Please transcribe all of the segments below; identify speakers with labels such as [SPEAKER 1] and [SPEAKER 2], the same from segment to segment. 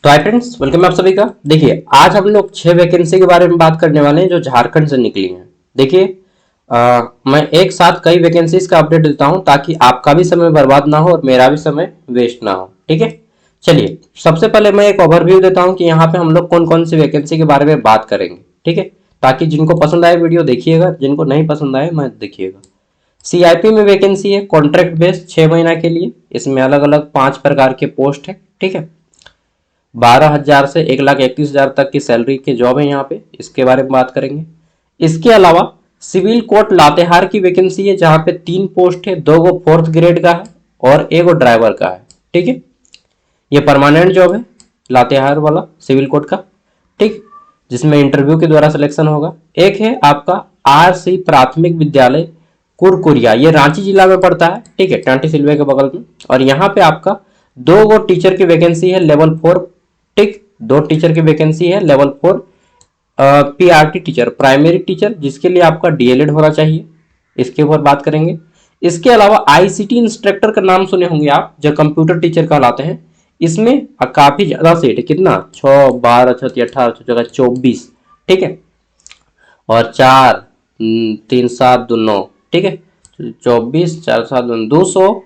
[SPEAKER 1] तो hi friends, welcome है आप सभी का। देखिए, आज हम लोग 6 वैकेंसी के बारे में बात करने वाले हैं जो झारखंड से निकली हैं। देखिए, मैं एक साथ कई वैकेंसीज का अपडेट देता हूं ताकि आपका भी समय बर्बाद ना हो और मेरा भी समय वेस्ट ना हो। ठीक है, चलिए सबसे पहले मैं एक ओवरव्यू देता हूं कि यहाँ पे हम लोग कौन कौन सी वैकेंसी के बारे में बात करेंगे। ठीक है, ताकि जिनको पसंद आए वीडियो देखिएगा, जिनको नहीं पसंद आए मत देखिएगा। सीआईपी में वैकेंसी है कॉन्ट्रैक्ट बेस्ड 6 महीना के लिए। इसमें अलग अलग 5 प्रकार के पोस्ट है। ठीक है, 12,000 से 1,31,000 तक की सैलरी के जॉब है यहाँ पे, इसके बारे में बात करेंगे। इसके अलावा सिविल कोर्ट लातेहार की वैकेंसी है जहाँ पे 3 पोस्ट है, 2 4th ग्रेड का है और 1 ड्राइवर का है। ठीक है, ये परमानेंट जॉब है लातेहार वाला सिविल कोर्ट का। ठीक, जिसमें इंटरव्यू के द्वारा सिलेक्शन होगा। एक है आपका आरसी प्राथमिक विद्यालय कुरकुरिया, ये रांची जिला में पड़ता है। ठीक है, टांटी सिल्वे के बगल में। और यहाँ पे आपका 2 टीचर की वैकेंसी है लेवल 4। ठीक, 2 टीचर की वैकेंसी है level 4 PRT teacher, primary teacher, जिसके लिए आपका डीएलएड होना चाहिए। इसके ऊपर बात करेंगे। इसके अलावा आईसीटी इंस्ट्रक्टर का नाम सुने होंगे आप, जो कंप्यूटर टीचर कहलाते हैं। इसमें काफी ज्यादा सीट है, कितना 6 12 6 18 जगह 24। ठीक है, और 4 3 7 2 9। ठीक है, 24 4 7 200,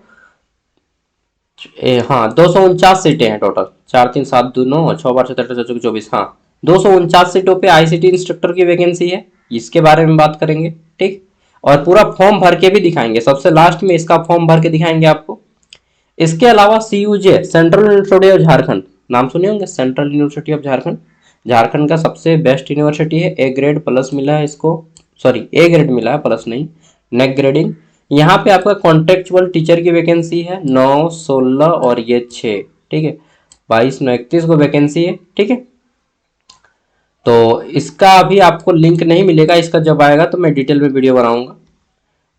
[SPEAKER 1] हाँ 249 सीटें हैं टोटल। 4 3 7 2 9 6 12 17 18 24, हाँ 249 सीटों पे आईसीटी इंस्ट्रक्टर की वैकेंसी है। इसके बारे में बात करेंगे। ठीक, और पूरा फॉर्म भर के भी दिखाएंगे, सबसे लास्ट में इसका फॉर्म भर के दिखाएंगे आपको। इसके अलावा CUJ central university of Jharkhand, नाम सुने होंगे, central university of Jharkhand. Jharkhand का सबसे बेस्ट यूनिवर्सिटी है। ए ग्रेड प्लस मिला है इसको, सॉरी ए ग्रेड मिला है, प्लस नहीं, नेक ग्रेडिंग। यहाँ पे आपका कॉन्ट्रेक्चुअल टीचर की वैकेंसी है 9 16 और ये 6। ठीक है, 22 9 31 को वैकेंसी है। ठीक है, तो इसका अभी आपको लिंक नहीं मिलेगा, इसका जब आएगा तो मैं डिटेल में वीडियो बनाऊंगा।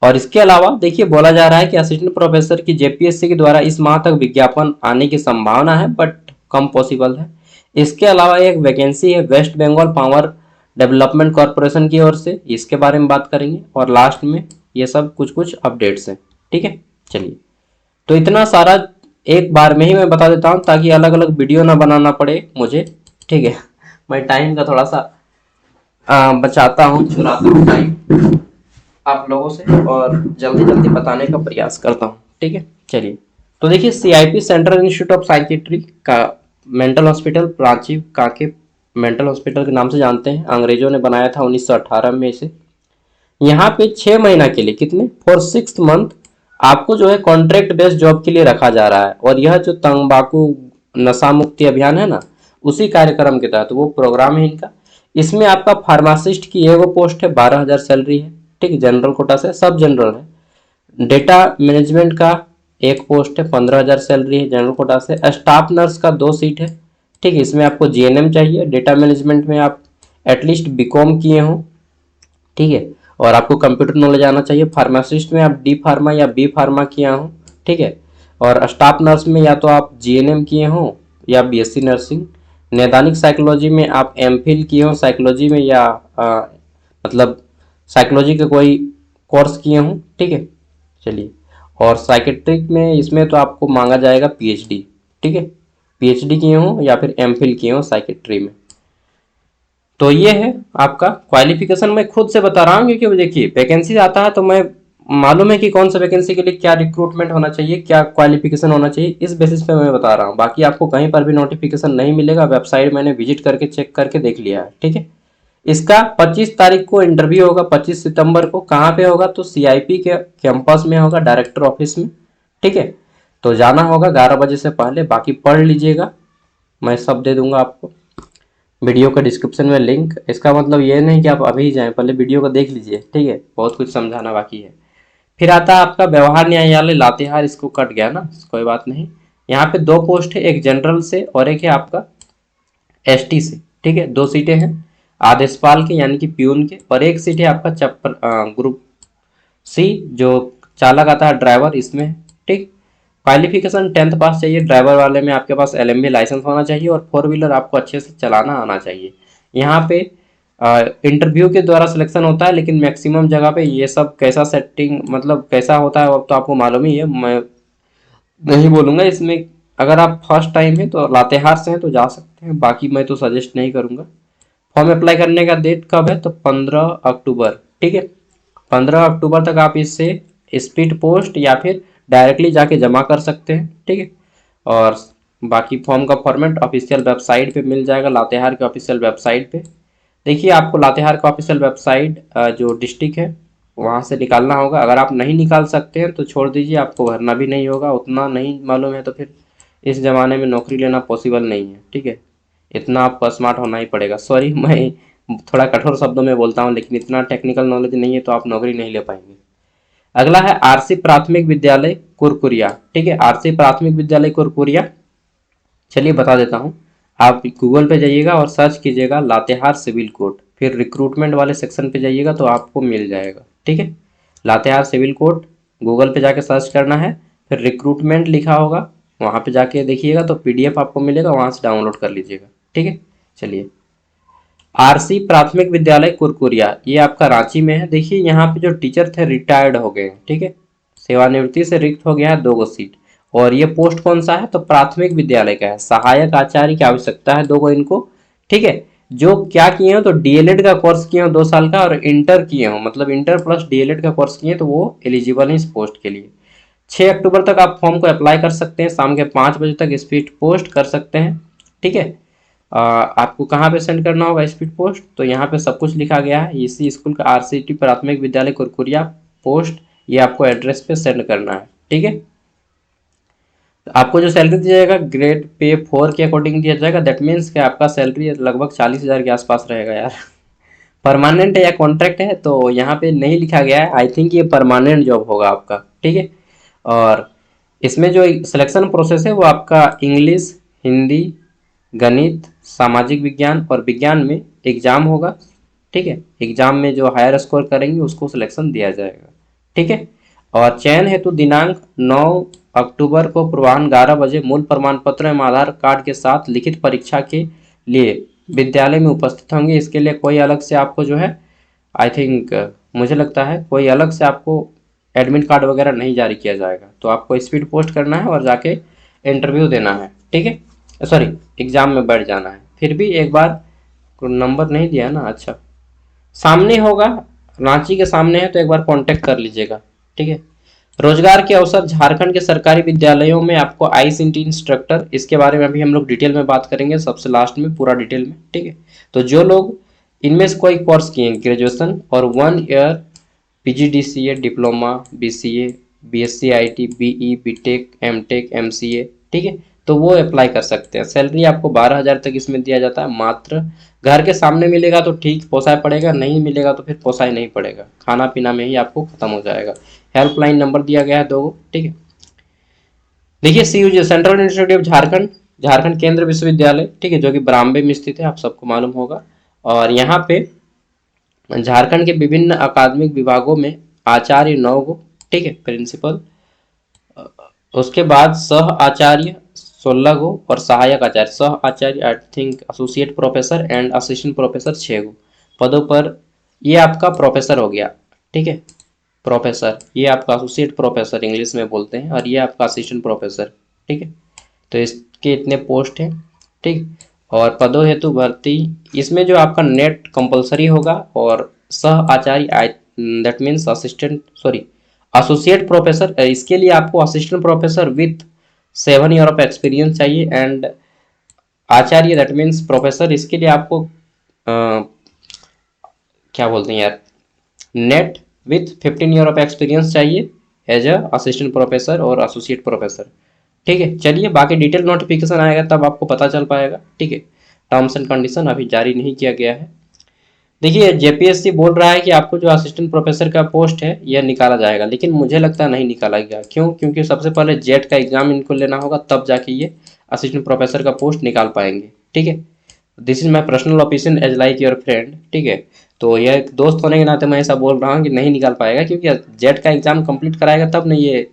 [SPEAKER 1] और इसके अलावा देखिए, बोला जा रहा है कि असिस्टेंट प्रोफेसर की जेपीएससी के द्वारा इस माह तक विज्ञापन आने की संभावना है, बट कम पॉसिबल है। इसके अलावा एक वैकेंसी है West Bengal power development corporation की ओर से, इसके बारे में बात करेंगे। और लास्ट में ये सब कुछ कुछ अपडेट्स हैं। ठीक है, चलिए तो इतना सारा एक बार में ही मैं बता देता हूँ ताकि अलग अलग वीडियो ना बनाना पड़े मुझे। ठीक है, मैं टाइम का थोड़ा सा बचाता हूँ, चुराता हूँ टाइम आप लोगों से और जल्दी जल्दी बताने का प्रयास करता हूँ। ठीक है, चलिए तो देखिए, CIP central institute of psychiatry का मेंटल हॉस्पिटल, रांची काके मेंटल हॉस्पिटल के नाम से जानते हैं। अंग्रेजों ने बनाया था 1918 में इसे। यहाँ पे 6 महीना के लिए, कितने, फॉर 6 मंथ आपको जो है कॉन्ट्रैक्ट बेस्ड जॉब के लिए रखा जा रहा है। और यह जो तंबाकू नशा मुक्ति अभियान है ना, उसी कार्यक्रम के तहत वो प्रोग्राम है इनका। इसमें आपका फार्मासिस्ट की एगो पोस्ट है, 12,000 सैलरी है। ठीक, जनरल कोटा से, सब जनरल है। डेटा मैनेजमेंट का एक पोस्ट है, 15,000 सैलरी है, जनरल कोटा से। स्टाफ नर्स का 2 सीट है। ठीक है, इसमें आपको जीएनएम चाहिए। डेटा मैनेजमेंट में आप एटलीस्ट बीकॉम किए हों। ठीक है, और आपको कंप्यूटर नॉलेज आना चाहिए। फार्मासिस्ट में आप डी फार्मा या बी फार्मा किया हो। ठीक है, और स्टाफ नर्स में या तो आप जीएनएम किए हो या बीएससी नर्सिंग। नैदानिक साइकोलॉजी में आप एमफिल किए हो साइकोलॉजी में, या मतलब साइकोलॉजी का कोई कोर्स किए हों। ठीक है, चलिए। और साइकेट्रिक में इसमें तो आपको मांगा जाएगा पीएचडी। ठीक है, पीएचडी किए हों या फिर एमफिल किए हों साइकेट्री में। तो ये है आपका क्वालिफिकेशन। मैं खुद से बता रहा हूँ क्योंकि देखिए, वैकेंसी आता है तो मैं मालूम है कि कौन सा वैकेंसी के लिए क्या रिक्रूटमेंट होना चाहिए, क्या क्वालिफिकेशन होना चाहिए, इस बेसिस पे मैं बता रहा हूँ। बाकी आपको कहीं पर भी नोटिफिकेशन नहीं मिलेगा, वेबसाइट मैंने विजिट करके चेक करके देख लिया है। ठीक है, इसका 25 तारीख को इंटरव्यू होगा, 25 सितंबर को। कहाँ पे होगा, तो सीआईपी के कैंपस में होगा, डायरेक्टर ऑफिस में। ठीक है, तो जाना होगा 11 बजे से पहले। बाकी पढ़ लीजिएगा, मैं सब दे दूंगा आपको, वीडियो का डिस्क्रिप्शन में लिंक। इसका मतलब ये नहीं कि आप अभी जाएं, पहले वीडियो को देख लीजिए। ठीक है, बहुत कुछ समझाना बाकी है। फिर आता है आपका व्यवहार न्यायालय लातेहार, इसको कट गया ना, कोई बात नहीं। यहाँ पे 2 पोस्ट है, एक जनरल से और एक है आपका एसटी से। ठीक है, 2 सीटें हैं आदेशपाल के यानी कि प्यून के, और एक सीट है आपका चप्पल ग्रुप सी जो चालक आता है, ड्राइवर, इसमें। ठीक, क्वालिफिकेशन 10th पास चाहिए। ड्राइवर वाले में आपके पास एलएमबी लाइसेंस होना चाहिए और 4 व्हीलर आपको अच्छे से चलाना आना चाहिए। यहाँ पे इंटरव्यू के द्वारा सिलेक्शन होता है, लेकिन मैक्सिमम जगह पे ये सब कैसा सेटिंग, मतलब कैसा होता है, अब तो आपको मालूम ही है, मैं नहीं बोलूँगा इसमें। अगर आप फर्स्ट टाइम है तो लातेहार से हैं तो जा सकते सकते हैं, बाकी मैं तो सजेस्ट नहीं करूँगा। फॉर्म अप्लाई करने का डेट कब है, तो 15 अक्टूबर, ठीक है। 15 अक्टूबर तक आप इससे स्पीड पोस्ट या फिर डायरेक्टली जाके जमा कर सकते हैं, ठीक है। और बाकी फॉर्म का फॉर्मेट ऑफिशियल वेबसाइट पे मिल जाएगा, लातेहार के ऑफिशियल वेबसाइट पे। देखिए आपको लातेहार का ऑफिशियल वेबसाइट जो डिस्ट्रिक्ट है वहाँ से निकालना होगा। अगर आप नहीं निकाल सकते हैं तो छोड़ दीजिए, आपको भरना भी नहीं होगा, उतना नहीं मालूम है तो फिर इस ज़माने में नौकरी लेना पॉसिबल नहीं है, ठीक है। इतना आपको स्मार्ट होना ही पड़ेगा। सॉरी मैं थोड़ा कठोर शब्दों में बोलता हूँ, लेकिन इतना टेक्निकल नॉलेज नहीं है तो आप नौकरी नहीं ले पाएंगे। अगला है आरसी प्राथमिक विद्यालय कुरकुरिया, ठीक है। आरसी प्राथमिक विद्यालय कुरकुरिया, चलिए बता देता हूँ। आप गूगल पे जाइएगा और सर्च कीजिएगा लातेहार सिविल कोड, फिर रिक्रूटमेंट वाले सेक्शन पे जाइएगा तो आपको मिल जाएगा, ठीक है। लातेहार सिविल कोड गूगल पे जाके सर्च करना है, फिर रिक्रूटमेंट लिखा होगा, वहाँ पे जाके देखिएगा तो पीडीएफ आपको मिलेगा, वहाँ से डाउनलोड कर लीजिएगा, ठीक है। चलिए, आरसी प्राथमिक विद्यालय कुरकुरिया, ये आपका रांची में है। देखिए यहाँ पे जो टीचर थे रिटायर्ड हो गए हैं, ठीक है। सेवानिवृत्ति से रिक्त हो गया है 2 सीट। और ये पोस्ट कौन सा है, तो प्राथमिक विद्यालय का है। सहायक आचार्य की आवश्यकता है 2 इनको, ठीक है। जो क्या किए हो, तो डीएलएड का कोर्स किए हो 2 साल का, और इंटर किए हो, मतलब इंटर प्लस डीएलएड का कोर्स किए तो वो एलिजिबल है इस पोस्ट के लिए। 6 अक्टूबर तक आप फॉर्म को अप्लाई कर सकते हैं, शाम के 5 बजे तक स्पीड पोस्ट कर सकते हैं, ठीक है। आपको कहाँ पे सेंड करना होगा स्पीड पोस्ट, तो यहाँ पे सब कुछ लिखा गया है। इसी स्कूल का आरसीटी प्राथमिक विद्यालय कुरकुरिया पोस्ट, ये आपको एड्रेस पे सेंड करना है, ठीक है। तो आपको जो सैलरी दिया जाएगा ग्रेड पे 4 के अकॉर्डिंग दिया जाएगा। दैट मीन्स कि आपका सैलरी लगभग 40,000 के आसपास रहेगा यार। परमानेंट है या कॉन्ट्रैक्ट है तो यहाँ पे नहीं लिखा गया है, आई थिंक ये परमानेंट जॉब होगा आपका, ठीक है। और इसमें जो सिलेक्शन प्रोसेस है वो आपका इंग्लिश, हिंदी, गणित, सामाजिक विज्ञान और विज्ञान में एग्जाम होगा, ठीक है। एग्जाम में जो हायर स्कोर करेंगे उसको सिलेक्शन दिया जाएगा, ठीक है। और चयन हेतु दिनांक 9 अक्टूबर को पूर्वाह्न 11 बजे मूल प्रमाण पत्र एवं आधार कार्ड के साथ लिखित परीक्षा के लिए विद्यालय में उपस्थित होंगे। इसके लिए कोई अलग से आपको जो है, आई थिंक मुझे लगता है कोई अलग से आपको एडमिट कार्ड वगैरह नहीं जारी किया जाएगा। तो आपको स्पीड पोस्ट करना है और जाके इंटरव्यू देना है, ठीक है। सॉरी, एग्जाम में बैठ जाना है। फिर भी एक बार नंबर नहीं दिया ना, अच्छा सामने होगा, रांची के सामने है तो एक बार कांटेक्ट कर लीजिएगा, ठीक है। रोजगार के अवसर झारखंड के सरकारी विद्यालयों में आपको आईसीटी इंस्ट्रक्टर, इसके बारे में अभी हम लोग डिटेल में बात करेंगे सबसे लास्ट में, पूरा डिटेल में, ठीक है। तो जो लोग इनमें से कोई कोर्स किए ग्रेजुएशन और 1 year PGDCA, diploma, BCA, BSc IT, BE, BTech, MTech, MCA, ठीक है, तो वो अप्लाई कर सकते हैं। सैलरी आपको 12,000 तक इसमें दिया जाता है मात्र। घर के सामने मिलेगा तो ठीक पोसाय पड़ेगा, नहीं मिलेगा तो फिर पोसाय नहीं पड़ेगा, खाना पीना में ही आपको खत्म हो जाएगा। हेल्पलाइन नंबर दिया गया है 2, ठीक है। देखिए CUG central institute of Jharkhand, Jharkhand केंद्र विश्वविद्यालय, ठीक है, जो कि बरामबे में स्थित है, आप सबको मालूम होगा। और यहाँ पे झारखंड के विभिन्न अकादमिक विभागों में आचार्य 9 गो, ठीक है, प्रिंसिपल, उसके बाद सह आचार्य 16 गो और सहायक आचार्य, सह आचार्य I think associate professor and assistant professor 6 गो पदों पर। ये आपका प्रोफेसर हो गया, ठीक है, प्रोफेसर, ये आपका एसोसिएट प्रोफेसर इंग्लिश में बोलते हैं, और ये आपका असिस्टेंट प्रोफेसर, ठीक है। तो इसके इतने पोस्ट हैं, ठीक। और पदों हेतु भर्ती, इसमें जो आपका नेट कंपलसरी होगा, और सह आचार्य that means assistant, sorry associate professor, इसके लिए आपको assistant professor with 7 year of experience चाहिए। एंड आचार्य दैट मीन्स प्रोफेसर, इसके लिए आपको क्या बोलते हैं यार, NET with 15 year of experience चाहिए एज अ असिस्टेंट प्रोफेसर और एसोसिएट प्रोफेसर, ठीक है। चलिए बाकी डिटेल नोटिफिकेशन आएगा तब आपको पता चल पाएगा, ठीक है। टर्म्स एंड कंडीशन अभी जारी नहीं किया गया है। देखिए जेपीएससी बोल रहा है कि आपको जो असिस्टेंट प्रोफेसर का पोस्ट है यह निकाला जाएगा, लेकिन मुझे लगता है नहीं निकाला गया। क्यों? क्योंकि सबसे पहले जेट का एग्जाम इनको लेना होगा, तब जाके ये असिस्टेंट प्रोफेसर का पोस्ट निकाल पाएंगे, ठीक है। This is my personal opinion as like your friend, ठीक है। तो यह एक दोस्त होने के नाते मैं ऐसा बोल रहा हूँ कि नहीं निकाल पाएगा, क्योंकि जेट का एग्जाम कंप्लीट कराएगा तब नहीं ये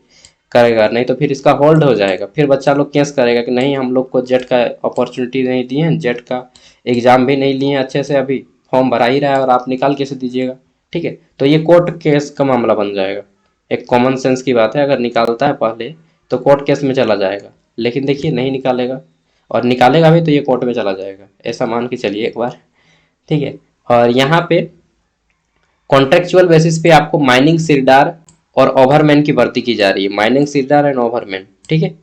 [SPEAKER 1] करेगा, नहीं तो फिर इसका होल्ड हो जाएगा। फिर बच्चा लोग केस करेगा कि नहीं हम लोग को जेट का अपॉर्चुनिटी नहीं दी है, जेट का एग्जाम भी नहीं लिए अच्छे से, अभी फॉर्म भरा ही रहा है और आप निकाल कैसे दीजिएगा, ठीक है। तो ये कोर्ट केस का मामला बन जाएगा। एक कॉमन सेंस की बात है, अगर निकालता है पहले तो कोर्ट केस में चला जाएगा, लेकिन देखिए नहीं निकालेगा। और निकालेगा भी तो ये कोर्ट में चला जाएगा, ऐसा मान के चलिए एक बार, ठीक है। और यहाँ पे कॉन्ट्रेक्चुअल बेसिस पे आपको माइनिंग सिरदार और ओवरमैन की भर्ती की जा रही है, माइनिंग सिरदार एंड ओवरमैन, ठीक है।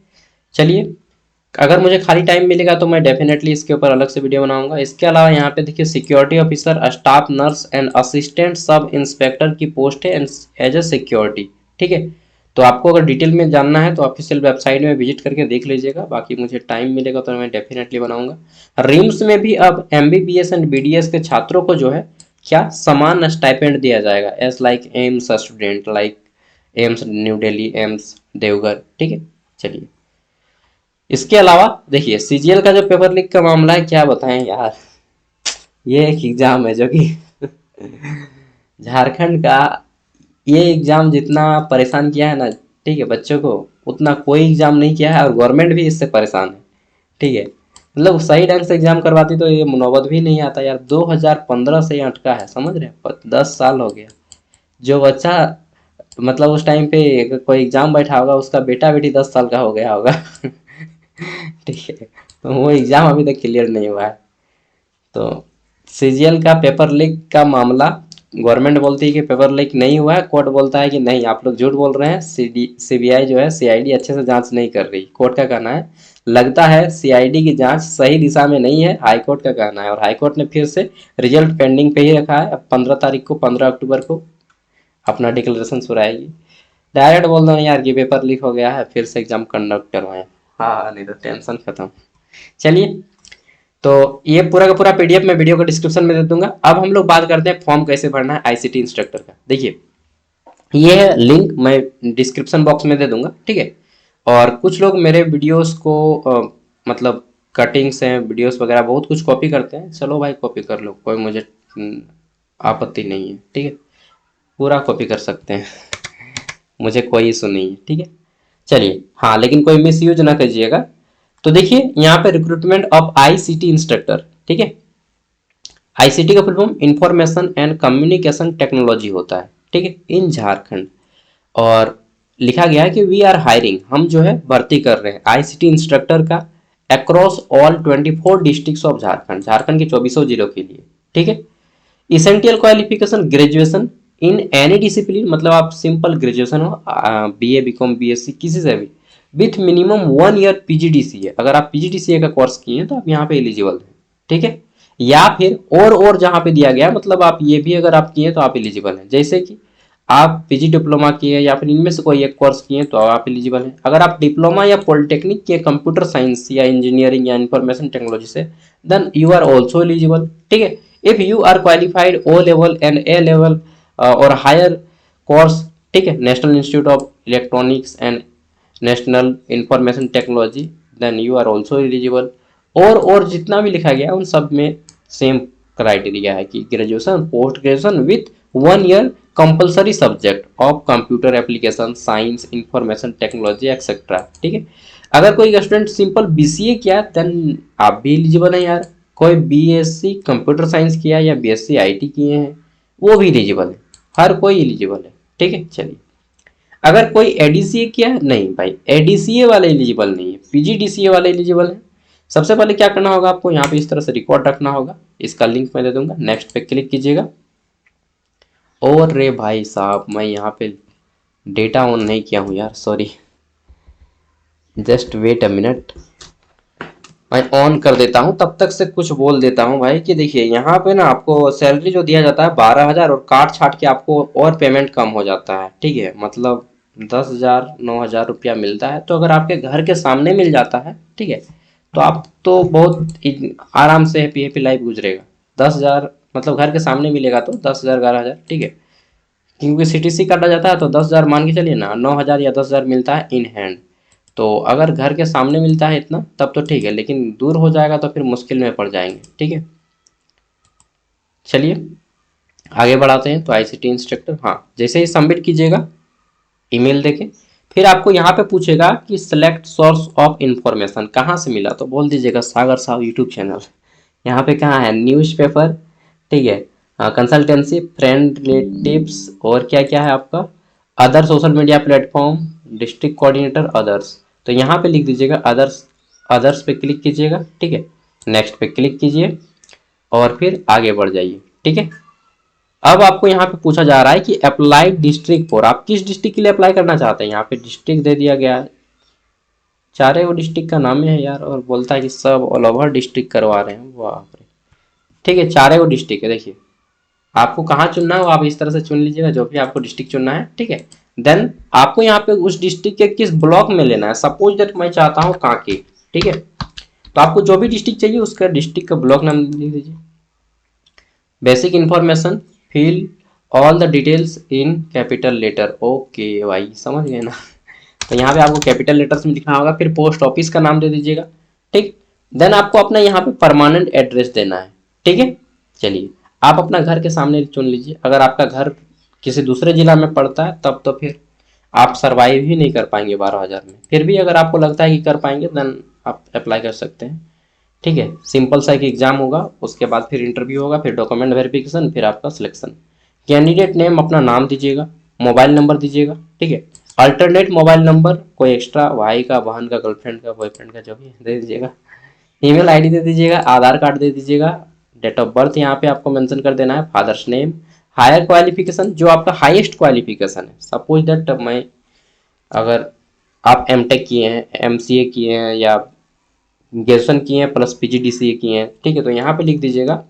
[SPEAKER 1] चलिए, अगर मुझे खाली टाइम मिलेगा तो मैं डेफिनेटली इसके ऊपर अलग से वीडियो बनाऊंगा। इसके अलावा यहाँ पे देखिए security officer, staff nurse and assistant sub inspector की पोस्ट है एज ए सिक्योरिटी, ठीक है। तो आपको अगर डिटेल में जानना है तो ऑफिशियल वेबसाइट में विजिट करके देख लीजिएगा, बाकी मुझे टाइम मिलेगा तो मैं डेफिनेटली बनाऊंगा। रिम्स में भी अब MBBS एंड BDS के छात्रों को जो है क्या समान स्टाइपेंड दिया जाएगा as like AIIMS student, like AIIMS New Delhi, AIIMS Deoghar, ठीक है। चलिए, इसके अलावा देखिए CGL का जो पेपर लीक का मामला है, क्या बताएं यार, ये एक एग्जाम है जो कि झारखंड का, ये एग्जाम जितना परेशान किया है ना, ठीक है, बच्चों को, उतना कोई एग्जाम नहीं किया है और गवर्नमेंट भी इससे परेशान है, ठीक है। मतलब सही ढंग से एग्जाम करवाती तो ये नौबत भी नहीं आता यार। 2015 से ये अटका है, समझ रहे हैं, 10 साल हो गया। जो बच्चा मतलब उस टाइम पे कोई एग्जाम बैठा होगा, उसका बेटा बेटी 10 साल का हो गया होगा ठीक है, तो वो एग्जाम अभी तक क्लियर नहीं हुआ है। तो CGL का पेपर लीक का मामला, गवर्नमेंट बोलती है कि पेपर लीक नहीं हुआ है, कोर्ट बोलता है कि नहीं आप लोग झूठ बोल रहे हैं, CBI जो है CID अच्छे से जांच नहीं कर रही। कोर्ट का कहना है, लगता है CID की जांच सही दिशा में नहीं है, हाई कोर्ट का कहना है। और हाई कोर्ट ने फिर से रिजल्ट पेंडिंग पे ही रखा है। अब 15 तारीख को, 15 अक्टूबर को अपना डिक्लेरेशन सुनाएगी। डायरेक्ट बोल दो यार कि पेपर लीक हो गया है, फिर से एग्जाम कंडक्ट करवाएं, हाँ नहीं तो टेंशन खत्म। चलिए, तो ये पूरा का पूरा PDF मैं वीडियो को डिस्क्रिप्शन में दे दूंगा। अब हम लोग बात करते हैं फॉर्म कैसे भरना है ICT इंस्ट्रक्टर का। देखिए, ये लिंक मैं डिस्क्रिप्शन बॉक्स में दे दूंगा, ठीक है। और कुछ लोग मेरे वीडियोस को मतलब कटिंग्स हैं, वीडियोस वगैरह बहुत कुछ कॉपी करते हैं, चलो भाई कॉपी कर लो, कोई मुझे आपत्ति नहीं है, ठीक है, पूरा कॉपी कर सकते हैं मुझे कोई इशू नहीं है, ठीक है। चलिए, हाँ, लेकिन कोई मिस यूज ना कीजिएगा। तो देखिए यहाँ पे रिक्रूटमेंट ऑफ ICT इंस्ट्रक्टर, ठीक है। ICT का full form information and communication technology होता है, ठीक है, इन झारखंड। और लिखा गया है कि वी आर हायरिंग, हम जो है भर्ती कर रहे हैं ICT इंस्ट्रक्टर का across all 24 districts of Jharkhand, Jharkhand के 24 जिलों के लिए, ठीक है। Essential qualification graduation in any discipline, मतलब आप सिंपल ग्रेजुएशन हो, BA BCom BSc किसी से भी, विथ मिनिमम 1 ईयर PGDCA, अगर आप PGDCA का कोर्स किए हैं तो आप यहाँ पे एलिजिबल हैं, ठीक है। या फिर और जहाँ पे दिया गया, मतलब आप ये भी अगर आप किए तो आप एलिजिबल हैं, जैसे कि आप PG डिप्लोमा किए या फिर इनमें से कोई एक कोर्स किए तो आप एलिजिबल हैं। अगर आप डिप्लोमा या पॉलिटेक्निक किए कंप्यूटर साइंस या इंजीनियरिंग या इंफॉर्मेशन टेक्नोलॉजी से, then you are also eligible, ठीक है। If you are qualified O level and A level और हायर कोर्स, ठीक है, National Institute of Electronics and National Information Technology, then you are also eligible. और जितना भी लिखा गया उन सब में सेम क्राइटेरिया है कि graduation, post graduation with 1 year compulsory subject of computer application, science, information technology etcetera, ठीक है। अगर कोई स्टूडेंट सिंपल BCA किया देन आप भी एलिजिबल हैं यार। कोई BSc कंप्यूटर साइंस किया या BSc IT किए हैं वो भी एलिजिबल है, हर कोई एलिजिबल है, ठीक है। चलिए, अगर कोई ADCA किया है, नहीं भाई ADCA वाले एलिजिबल नहीं है, PGDCA वाले एलिजिबल है। सबसे पहले क्या करना होगा, आपको यहाँ पे इस तरह से रिकॉर्ड रखना होगा, इसका लिंक मैं दे दूंगा, नेक्स्ट पे क्लिक कीजिएगा। और रे भाई साहब, मैं यहाँ पे डेटा ऑन नहीं किया हूँ यार, sorry, just wait a minute, मैं ऑन कर देता हूँ, तब तक से कुछ बोल देता हूँ भाई कि देखिए यहाँ पे ना आपको सैलरी जो दिया जाता है 12,000 और काट छाट के आपको और पेमेंट कम हो जाता है, ठीक है, मतलब 10,000 9,000 रुपया मिलता है। तो अगर आपके घर के सामने मिल जाता है, ठीक है, तो आप तो बहुत आराम से हैप्पी हैप्पी लाइफ गुजरेगा। 10,000 मतलब घर के सामने मिलेगा तो 10,000 11,000, ठीक है, क्योंकि CTC काटा जाता है तो 10,000 मान के चलिए ना, 9,000 या 10,000 मिलता है इन हैंड। तो अगर घर के सामने मिलता है इतना तब तो ठीक है, लेकिन दूर हो जाएगा तो फिर मुश्किल में पड़ जाएंगे, ठीक है। चलिए आगे बढ़ाते हैं। तो ICT इंस्ट्रक्टर, हाँ, जैसे ही सबमिट कीजिएगा ईमेल देके, फिर आपको यहाँ पे पूछेगा कि सिलेक्ट सोर्स ऑफ इंफॉर्मेशन, कहाँ से मिला, तो बोल दीजिएगा सागर साहब यूट्यूब चैनल। यहाँ पे कहाँ है, न्यूज़पेपर, ठीक है, कंसल्टेंसी, फ्रेंड रिलेटिव्स, और क्या क्या है आपका, other social media platform, district coordinator, others. तो यहाँ पे लिख दीजिएगा अदर्स अदर्स पे क्लिक कीजिएगा, ठीक है, नेक्स्ट पे क्लिक कीजिए और फिर आगे बढ़ जाइए, ठीक है। अब आपको यहाँ पे पूछा जा रहा है कि अप्लाई डिस्ट्रिक्ट फॉर, आप किस डिस्ट्रिक्ट के लिए अप्लाई करना चाहते हैं। यहाँ पे डिस्ट्रिक्ट दे दिया गया है, चारे वो डिस्ट्रिक्ट का नाम है यार, और बोलता है कि सब ऑल ओवर डिस्ट्रिक्ट करवा रहे हैं, वाह, ठीक है, चारे वो डिस्ट्रिक्ट है। देखिए आपको कहाँ चुनना है वो आप इस तरह से चुन लीजिएगा, जो भी आपको डिस्ट्रिक्ट चुनना है, ठीक है। देन आपको यहाँ पे उस डिस्ट्रिक्ट के किस ब्लॉक में लेना है। सपोज दैट मैं चाहता हूँ कांके, ठीक है, तो आपको जो भी डिस्ट्रिक्ट चाहिए उसका डिस्ट्रिक्ट का ब्लॉक नाम लिख दीजिए। Basic information, fill all the details in capital letter. Okay भाई, समझ गए ना। तो यहाँ पे आपको कैपिटल लेटर्स में लिखना होगा। फिर पोस्ट ऑफिस का नाम दे दीजिएगा, ठीक। देन आपको अपना यहाँ पे परमानेंट एड्रेस देना है, ठीक है। चलिए आप अपना घर के सामने चुन लीजिए। अगर आपका घर किसी दूसरे जिला में पड़ता है तब तो फिर आप सरवाइव ही नहीं कर पाएंगे 12,000 में। फिर भी अगर आपको लगता है कि कर पाएंगे देन आप अप्लाई कर सकते हैं, ठीक है। सिंपल सा एक एग्जाम होगा, उसके बाद फिर इंटरव्यू होगा, फिर डॉक्यूमेंट वेरिफिकेशन, फिर आपका सिलेक्शन। कैंडिडेट नेम अपना नाम दीजिएगा, मोबाइल नंबर दीजिएगा, ठीक है। अल्टरनेट मोबाइल नंबर कोई एक्स्ट्रा, भाई का, बहन का, गर्लफ्रेंड का, बॉयफ्रेंड का, जो भी दे दीजिएगा। ईमेल आईडी दे दीजिएगा, आधार कार्ड दे दीजिएगा। डेट ऑफ बर्थ यहाँ पे आपको मेंशन कर देना है, फादर्स नेम, हायर क्वालिफिकेशन, जो आपका हाईएस्ट क्वालिफिकेशन है। सपोज दैट मैं, अगर आप एमटेक किए हैं, एमसीए किए हैं या ग्रेजुएशन किए हैं प्लस पीजीडीसीए किए हैं, ठीक है, तो यहाँ पे लिख दीजिएगा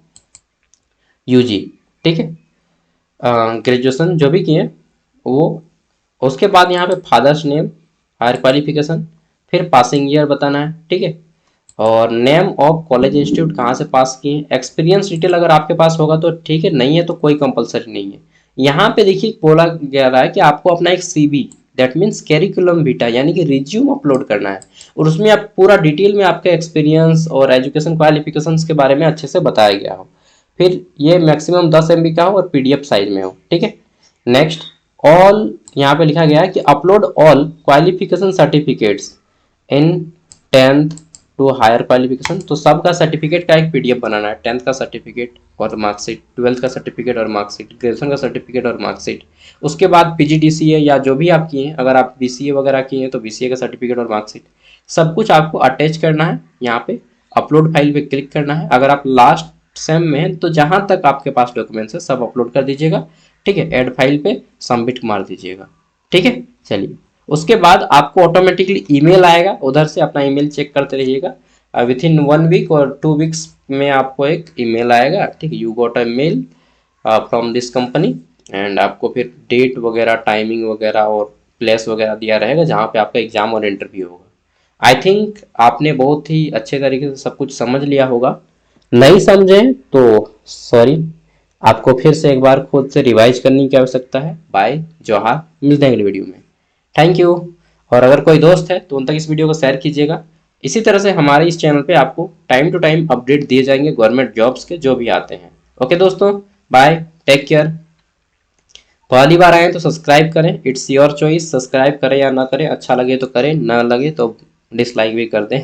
[SPEAKER 1] यूजी, ठीक है। ग्रेजुएशन जो भी किए हैं वो, उसके बाद यहाँ पे फादर्स नेम, हायर क्वालिफिकेशन, फिर पासिंग ईयर बताना है, ठीक है, और नेम ऑफ कॉलेज इंस्टीट्यूट कहाँ से पास किए। एक्सपीरियंस डिटेल अगर आपके पास होगा तो ठीक है, नहीं है तो कोई कंपलसरी नहीं है। यहाँ पे देखिए बोला गया रहा है कि आपको अपना एक सीवी, दैट मीन्स कैरिकुलम विटा, यानी कि रिज्यूम अपलोड करना है, और उसमें आप पूरा डिटेल में आपके एक्सपीरियंस और एजुकेशन क्वालिफिकेशंस के बारे में अच्छे से बताया गया हो। फिर ये मैक्सिमम 10 MB का हो और PDF साइज में हो, ठीक है। नेक्स्ट, ऑल यहाँ पे लिखा गया है कि upload all qualification certificates in 10th to higher qualification. तो सबका सर्टिफिकेट का एक PDF बनाना है, 10th का सर्टिफिकेट और मार्कशीट, 12th का सर्टिफिकेट और मार्कशीट, ग्रेजुएशन का सर्टिफिकेट और मार्कशीट। उसके बाद PGDCA या जो भी आप किए हैं, अगर आप BCA वगैरह किए हैं तो BCA का सर्टिफिकेट और मार्कशीट, सब कुछ आपको अटैच करना है। यहाँ पे अपलोड फाइल पे क्लिक करना है। अगर आप लास्ट सेम में हैं तो जहाँ तक आपके पास डॉक्यूमेंट्स है सब अपलोड कर दीजिएगा, ठीक है। ऐड फाइल पे सबमिट मार दीजिएगा, ठीक है। चलिए उसके बाद आपको ऑटोमेटिकली ईमेल आएगा, उधर से अपना ईमेल चेक करते रहिएगा। विथ इन 1 वीक और 2 वीक्स में आपको एक ईमेल आएगा, ठीक है, you got a mail from this company, and आपको फिर डेट वगैरह, टाइमिंग वगैरह और प्लेस वगैरह दिया रहेगा जहाँ पे आपका एग्जाम और इंटरव्यू होगा। आई थिंक आपने बहुत ही अच्छे तरीके से सब कुछ समझ लिया होगा। नहीं समझे तो सॉरी, आपको फिर से एक बार खुद से रिवाइज करने की आवश्यकता है। बाय, जोहार, मिलते हैं अगली वीडियो में। Thank you. और अगर कोई दोस्त है तो उन तक इस वीडियो को शेयर कीजिएगा। इसी तरह से हमारे इस चैनल पे आपको टाइम टू टाइम अपडेट दिए जाएंगे गवर्नमेंट जॉब्स के जो भी आते हैं। ओके दोस्तों, बाय, टेक केयर। पहली बार आए तो सब्सक्राइब करें, इट्स योर चॉइस, सब्सक्राइब करें या ना करें, अच्छा लगे तो करें, ना लगे तो डिसलाइक भी कर दें।